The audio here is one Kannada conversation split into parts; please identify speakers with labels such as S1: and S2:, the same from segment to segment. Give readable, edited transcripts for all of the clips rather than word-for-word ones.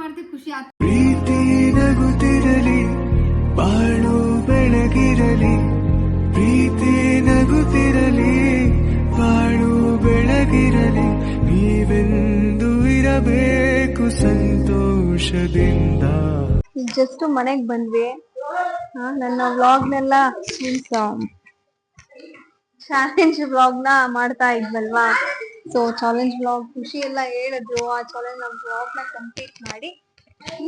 S1: ಮಾಡ್ದೆ ಖುಷಿ ಆಯ್ತು.
S2: ಪ್ರೀತಿ ನಗುತ್ತಿರಲಿ ಬಾಳು ಬೆಳಗಿರಲಿ, ಪ್ರೀತಿ ನಗುತ್ತಿರಲಿ ಬಾಳು ಬೆಳಗಿರಲಿ, ನೀವೆಂದು ಇರಬೇಕು ಸಂತೋಷದಿಂದ.
S3: ಜಸ್ಟ್ ಮನೆಗ್ ಬಂದ್ವಿ. ನನ್ನ ವ್ಲಾಗ್ನೆಲ್ಲ ಮೀನ್ಸ್ ಚಾಲೆಂಜ್ ವ್ಲಾಗ್ ನ ಮಾಡ್ತಾ ಇದ್ವಲ್ವಾ. ಸೊ ಚಾಲೆಂಜ್ ವ್ಲಾಗ್ ಖುಷಿ ಎಲ್ಲ ಹೇಳಿದ್ರು. ಆ ಚಾಲೆಂಜ್ ವ್ಲಾಗ್ ನ ಕಂಪ್ಲೀಟ್ ಮಾಡಿ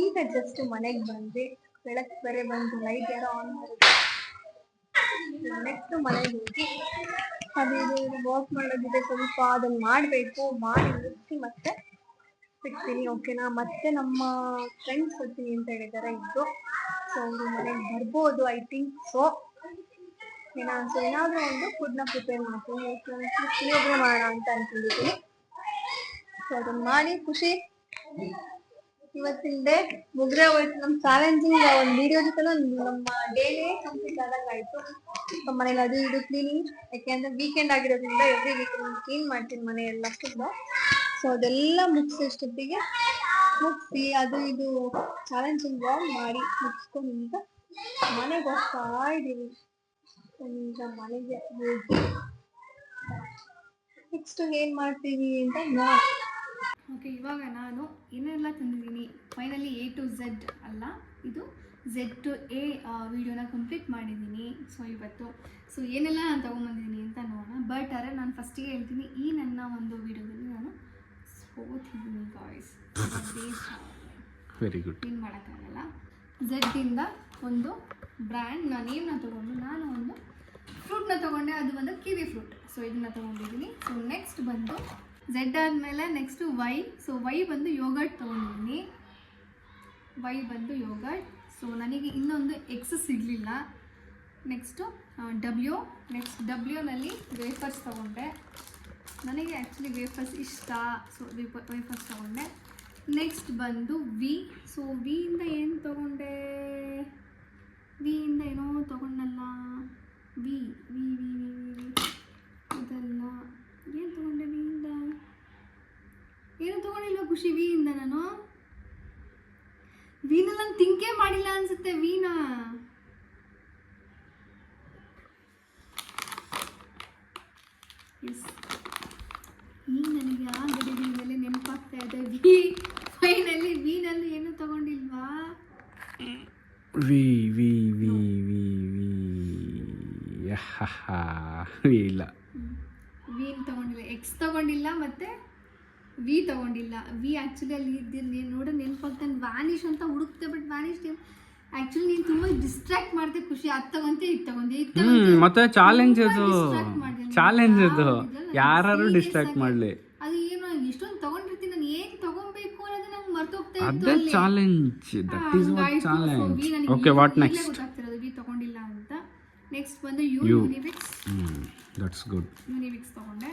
S3: ಈಗ ಜಸ್ಟ್ ಮನೆಗ್ ಬಂದ್ವಿ. ಬೆಳಕ್ ಬೇರೆ ಬಂದು ಲೈಟ್ ಯಾರೋ ಆನ್ ಮಾಡಿದ್ರು. ನೆಕ್ಸ್ಟ್ ಮನೆಗೆ ಹೋಗಿ ಅದು ವಾಕ್ ಮಾಡೋದಿದೆ ಸ್ವಲ್ಪ, ಅದನ್ನ ಮಾಡ್ಬೇಕು. ಮಾಡಿ ಮುಗಿಸಿ ಮತ್ತೆ ಸಿಗ್ತೀನಿ, ಓಕೆನಾ. ಮತ್ತೆ ನಮ್ಮ ಫ್ರೆಂಡ್ಸ್ ಬರ್ತೀನಿ ಅಂತ ಹೇಳಿದ್ದಾರೆ ಇದ್ದು. ಸೊ ಅವರು ಮನೆಗೆ ಬರ್ಬೋದು ಐ ಥಿಂಕ್ ಸೊ. ಏನಾದ್ರೂ ಒಂದು ಫುಡ್ ನ ಪ್ರಿಪೇರ್ ಮಾಡ್ತೀನಿ. ಪುಳಿಯೋಗರೆ ಮಾಡೋಣ ಅಂತ ಅನ್ಕೊಂಡಿದ್ದೀನಿ. ಸೊ ಅದನ್ನ ಮಾಡಿ ಖುಷಿ ಇವತ್ತಿನ ಡೇ ಮುಗ್ರೆ ಹೋಯ್ತು. ನಮ್ ಚಾಲೆಂಜಿಂಗ್ ಒಂದು ವಿಡಿಯೋ ಜೊತೆ ನಮ್ಮ ಡೇನೇ ಕಂಪ್ಲೀಟ್ ಆದಂಗಾಯ್ತು. ಸೊ ಮನೇಲಿ ಅದು ಇದು ಕ್ಲೀನಿಂಗ್, ಯಾಕೆಂದ್ರೆ ವೀಕೆಂಡ್ ಆಗಿರೋದ್ರಿಂದ ಎವ್ರಿ ವೀಕೆಂಡ್ ಕ್ಲೀನ್ ಮಾಡ್ತೀನಿ ಮನೆ ಎಲ್ಲ ಫುಡ್. ಸೊ ಅದೆಲ್ಲ ಮುಗಿಸೋಷ್ಟೊತ್ತಿಗೆ ಮುಗಿಸಿ ಅದು ಇದು ಚಾಲೆಂಜಿಂಗ್ ವ್ಲಾಗ್ ಮಾಡಿ ಮುಗಿಸ್ಕೊಂಡು ಈಗ ಮನೆಗೆ ಹೋಗ್ತಾ ಇದ್ದೀವಿ. ಈಗ ಮನೆಗೆ ಹೋಗಿ ನೆಕ್ಸ್ಟ್ ಏನ್ ಮಾಡ್ತೀವಿ ಅಂತ
S1: ಓಕೆ, ಇವಾಗ ನಾನು ಏನೆಲ್ಲ ತಂದಿದ್ದೀನಿ ಫೈನಲಿ A to Z ಅಲ್ಲ, ಇದು Z to A ವಿಡಿಯೋನ ಕಂಪ್ಲೀಟ್ ಮಾಡಿದ್ದೀನಿ. ಸೊ ಇವತ್ತು ಏನೆಲ್ಲ ನಾನು ತೊಗೊಂಬಂದಿದ್ದೀನಿ ಅಂತ ನೋಡೋಣ. ಬಟ್ ಅರೆ ನಾನು ಫಸ್ಟಿಗೆ ಹೇಳ್ತೀನಿ, ಈ ನನ್ನ ಒಂದು ವಿಡಿಯೋದಲ್ಲಿ ನಾನು ಸೋತಿದ್ದೀನಿ ಗಾಯ್ಸ್.
S2: Very good.
S1: ಏನು ಮಾಡೋಕ್ಕಾಗಲ್ಲ. ಝೆಡ್ಡಿಂದ ಒಂದು ಬ್ರ್ಯಾಂಡ್ ನೇಮ್ನ ತೊಗೊಂಡು ನಾನು ಒಂದು ಫ್ರೂಟ್ನ ತೊಗೊಂಡೆ, ಅದು ಒಂದು ಕಿವಿ ಫ್ರೂಟ್. ಸೊ ಇದನ್ನು ತೊಗೊಂಡಿದ್ದೀನಿ. ಸೊ ನೆಕ್ಸ್ಟ್ ಬಂದು ಝೆಡ್ ಆದಮೇಲೆ ನೆಕ್ಸ್ಟು ವೈ. ಸೊ ವೈ ಬಂದು ಯೋಗರ್ಟ್ ತೊಗೊಂಡಿದ್ದೀನಿ. ವೈ ಬಂದು ಯೋಗರ್ಟ್. ಸೊ ನನಗೆ ಇನ್ನೊಂದು ಎಕ್ಸ್ ಸಿಗಲಿಲ್ಲ. Next W. ನೆಕ್ಸ್ಟ್ ಡಬ್ಲ್ಯೂನಲ್ಲಿ ವೇಫರ್ಸ್ ತೊಗೊಂಡೆ. ನನಗೆ ಆ್ಯಕ್ಚುಲಿ ವೇಫರ್ಸ್ ಇಷ್ಟ. ಸೊ ವೇಫರ್ಸ್ ತೊಗೊಂಡೆ. ನೆಕ್ಸ್ಟ್ ಬಂದು ವಿ. ಸೊ ವಿಯಿಂದ ಏನು ತೊಗೊಂಡೆ? ವಿಯಿಂದ ಏನೋ ತೊಗೊಂಡಲ್ಲ. ವಿ ವಿ ವಿ ವಿ ಇದೆಲ್ಲ ಏನು ತೊಗೊಂಡೆ? ವಿಯಿಂದ ಏನು ತೊಗೊಂಡಿಲ್ವ ಖುಷಿ? ವಿಯಿಂದ ನಾನು ನಾನು ತಿಂಕೇ ಮಾಡಿಲ್ಲ ಅನ್ಸುತ್ತೆ. ವೀನಾ ಎಸ್, ಈಗ ನನಗೆ ಆ ಗಡಿಗಳ ಮೇಲೆ ನೆನಪಾಗ್ತಾ ಇದೆ. ವಿ ಫೈನಲ್ಲಿ ವೀನಲ್ಲಿ ಏನು ತಗೊಂಡಿಲ್ವಾ?
S2: V V V V V ಇಲ್ಲ,
S1: ವೀನ್ ತಗೊಂಡಿಲ್ಲ, ಎಕ್ಸ್ ತಗೊಂಡಿಲ್ಲ, ಮತ್ತೆ ವಿ ತಗೊಂಡಿಲ್ಲ. ವಿ ಆ್ಯಕ್ಚುಲಿ ಅಲ್ಲಿ ಇದ್ದೀನಿ ನೋಡೋ ನೆನಪಾಗ್ತಾನೆ. ವ್ಯಾನಿಷ್ ಅಂತ ಹುಡುಕ್ತೆ, ಬಟ್ ವ್ಯಾನಿಷ್ ಆ್ಯಕ್ಚುಲಿ ನೀನು ತುಂಬ ಡಿಸ್ಟ್ರಾಕ್ಟ್ ಮಾಡಿದೆ ಖುಷಿ. ಅದು ತಗೊಂತೆ ಇದು ತಗೊಂಡೆ
S2: ಮತ್ತೆ ಚಾಲೆಂಜ್ ಅದು ಯಾರು ಡಿಸ್ಟ್ರಾಕ್ಟ್ ಮಾಡಲಿ.
S1: ಅದು ಏನು ಇಷ್ಟೊಂದು ತಗೊಂಡಿರ್ತೀನಿ, ನಾನು ಏನು ತಗೊಬೇಕು ಅನ್ನೋದು ನಂಗೆ ಮರ್ತೋಗ್ತಾ ಇತ್ತು.
S2: ಅದೇ challenge, that is what challenge. Okay, what next?
S1: ಗೊತ್ತಾಗ್ತಿರೋದು ವಿ ತಗೊಂಡಿಲ್ಲ ಅಂತ. ನೆಕ್ಸ್ಟ್ ಬಂದು ಯೂನಿವಿಕ್ಸ್.
S2: That's good.
S1: ಯೂನಿವಿಕ್ಸ್ ತಗೊಂಡೆ.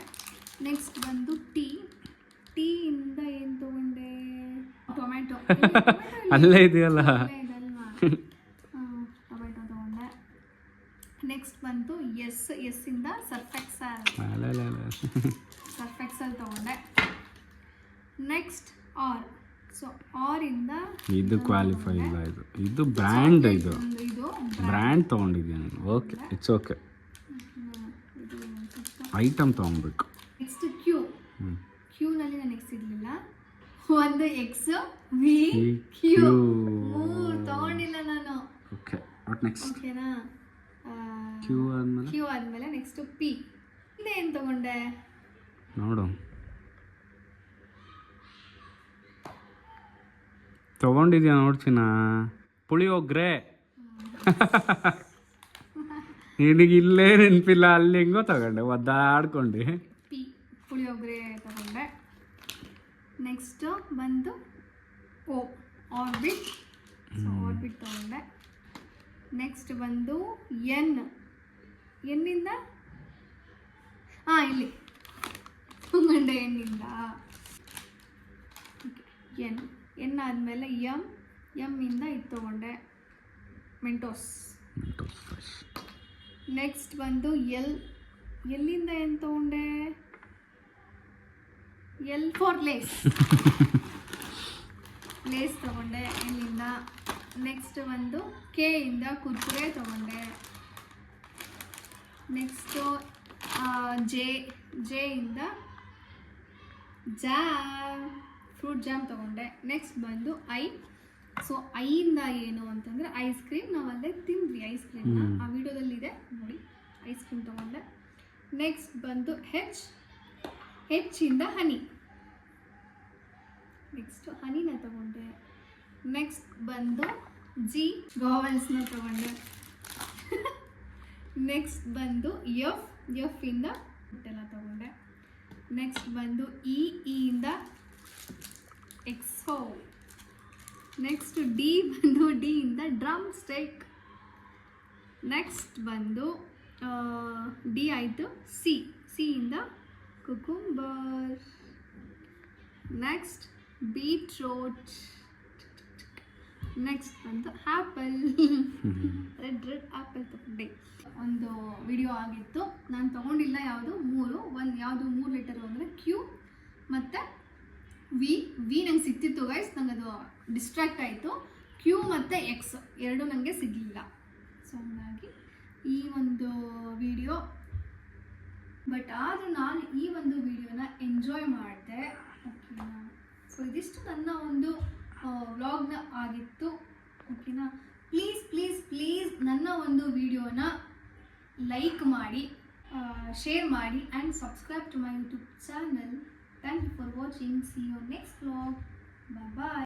S1: ನೆಕ್ಸ್ಟ್ ಬಂದು ಟೀ ಇಂದ ಏನು ತಗೊಂಡೆ? ಟೊಮೆಟೊ.
S2: ಅಲ್ಲೇ ಇದೆಯಲ್ಲ,
S1: ಟೊಮೆಟೊ ತಗೊಂಡೆ. ನೆಕ್ಸ್ಟ್ ಬಂತು ಎಸ್ ಇಂದ ಸರ್ಫ್ ಎಕ್ಸೆಲ್ ತಗೊಂಡೆ. Next R. ಸೊ ಆರ್ ಇಂದ
S2: ಇದು ಕ್ವಾಲಿಫೈ ಇಲ್ಲ, ಇದು ಬ್ರ್ಯಾಂಡ್, ಇದು ಬ್ರ್ಯಾಂಡ್ ತೊಗೊಂಡಿದ್ದೀನಿ. Okay, it's okay. ಐಟಮ್ ತೊಗೊಬೇಕು.
S1: ನೆಕ್ಸ್ಟ್ ಕ್ಯೂನಲ್ಲಿ ನನಗೆ ಸಿಗಲಿಲ್ಲ. ಒಂದು ಎಕ್ಸ್ ವಿ ಕ್ಯೂ ತಗೊಂಡಿಲ್ಲ ನಾನು.
S2: Okay, what next?
S1: ಓಕೆನಾ?
S2: ಕ್ಯೂ
S1: ಆದಮೇಲೆ ನೆಕ್ಸ್ಟ್ ಪಿ. ಇದೇನು ತಗೊಂಡೆ
S2: ನೋಡು? ತಗೊಂಡಿದ್ಯಾ ನೋಡ್ತೀನ? ಪುಳಿಯೋಗ್ರೆ. ನಿನಗೆ ಇಲ್ಲೇ ನೆನಪಿಲ್ಲ, ಅಲ್ಲಿ ಹೆಂಗೋ ತಗೊಂಡೆ ಒದ್ದಾಡ್ಕೊಂಡು.
S1: ಪಿ ಪುಳಿಯೋಗರೆ ತಗೊಂಡೆ. ನೆಕ್ಸ್ಟ್ ಬಂದು ಆರ್ಬಿಟ್. ಆರ್ಬಿಟ್ ತಗೊಂಡೆ. ನೆಕ್ಸ್ಟ್ ಬಂದು ಎನ್ನಿಂದ ಇಲ್ಲಿ ತಗೊಂಡೆ. ಎನ್ನಿಂದ ಎನ್ ಆದಮೇಲೆ ಎಮ್ ಇಂದ ಇದು ತಗೊಂಡೆ, ಮೆಂಟೋಸ್. ನೆಕ್ಸ್ಟ್ ಬಂದು ಎಲ್ಲಿಂದ ಏನು ತಗೊಂಡೆ? L for lace. ಲೇಸ್ ತೊಗೊಂಡೆ ಇಲ್ಲಿಂದ. ನೆಕ್ಸ್ಟ್ ಬಂದು ಕೆ ಇಂದ ಕುರ್ಕುರೆ ತೊಗೊಂಡೆ. ನೆಕ್ಸ್ಟು ಜೆ ಇಂದ ಜಾಮ್, ಫ್ರೂಟ್ ಜಾಮ್ ತೊಗೊಂಡೆ. ನೆಕ್ಸ್ಟ್ ಬಂದು ಸೊ ಐಯಿಂದ ಏನು ಅಂತಂದರೆ ಐಸ್ ಕ್ರೀಮ್. ನಾವಲ್ಲೇ ತಿಂದ್ವಿ ಐಸ್ ಕ್ರೀಮ್ನ, ಆ ವಿಡಿಯೋದಲ್ಲಿದೆ ನೋಡಿ. ಐಸ್ ಕ್ರೀಮ್ ತೊಗೊಂಡೆ. ನೆಕ್ಸ್ಟ್ ಬಂದು ಹೆಚ್ಚಿಂದ ಹನಿ. ನೆಕ್ಸ್ಟು ಹನಿನ ತೊಗೊಂಡೆ. ನೆಕ್ಸ್ಟ್ ಬಂದು ಗಾವಲ್ಸ್ನ ತೊಗೊಂಡೆ. ನೆಕ್ಸ್ಟ್ ಬಂದು ಎಫ್ ಇಂದ ಎಲ್ಲ ತೊಗೊಂಡೆ. ನೆಕ್ಸ್ಟ್ ಬಂದು ಇ ಇಂದ ಎಕ್ಸೋ. ನೆಕ್ಸ್ಟ್ ಡಿ ಇಂದ ಡ್ರಮ್ ಸ್ಟಿಕ್. ನೆಕ್ಸ್ಟ್ ಬಂದು ಡಿ ಆಯಿತು. ಸಿ ಇಂದ ಕುಕುಂಬರ್. Next beetroot. ನೆಕ್ಸ್ಟ್ ಬಂದು ಆ್ಯಪಲ್. ರೆಡ್ ಆ್ಯಪಲ್ ತೊಗೊಂಡೆ. ಒಂದು ವಿಡಿಯೋ ಆಗಿತ್ತು, ನಾನು ತೊಗೊಂಡಿಲ್ಲ ಯಾವುದು 3. ಯಾವುದು 3 ಲೀಟರು ಅಂದರೆ ಕ್ಯೂ ಮತ್ತು ವಿ ನಂಗೆ ಸಿಕ್ತಿತ್ತು ಗೈಸ್, ನಂಗೆ ಅದು ಡಿಸ್ಟ್ರಾಕ್ಟ್ ಆಯಿತು. ಕ್ಯೂ ಮತ್ತು ಎಕ್ಸ್ ಎರಡು ನನಗೆ ಸಿಗಲಿಲ್ಲ. ಸೊ ಹಂಗಾಗಿ ಈ ಒಂದು ವಿಡಿಯೋ, ಬಟ್ ಆದರೂ ನಾನು ಈ ಒಂದು ವಿಡಿಯೋನ ಎಂಜಾಯ್ ಮಾಡಿದೆ. ಓಕೆನಾ? ಸೊ ಇದಿಷ್ಟು ನನ್ನ ಒಂದು ವ್ಲಾಗ್ನ ಆಗಿತ್ತು. ಓಕೆನಾ? ಪ್ಲೀಸ್ ನನ್ನ ಒಂದು ವಿಡಿಯೋನ ಲೈಕ್ ಮಾಡಿ, ಶೇರ್ ಮಾಡಿ and subscribe to my YouTube channel. Thank you for watching. See you next vlog. Bye bye.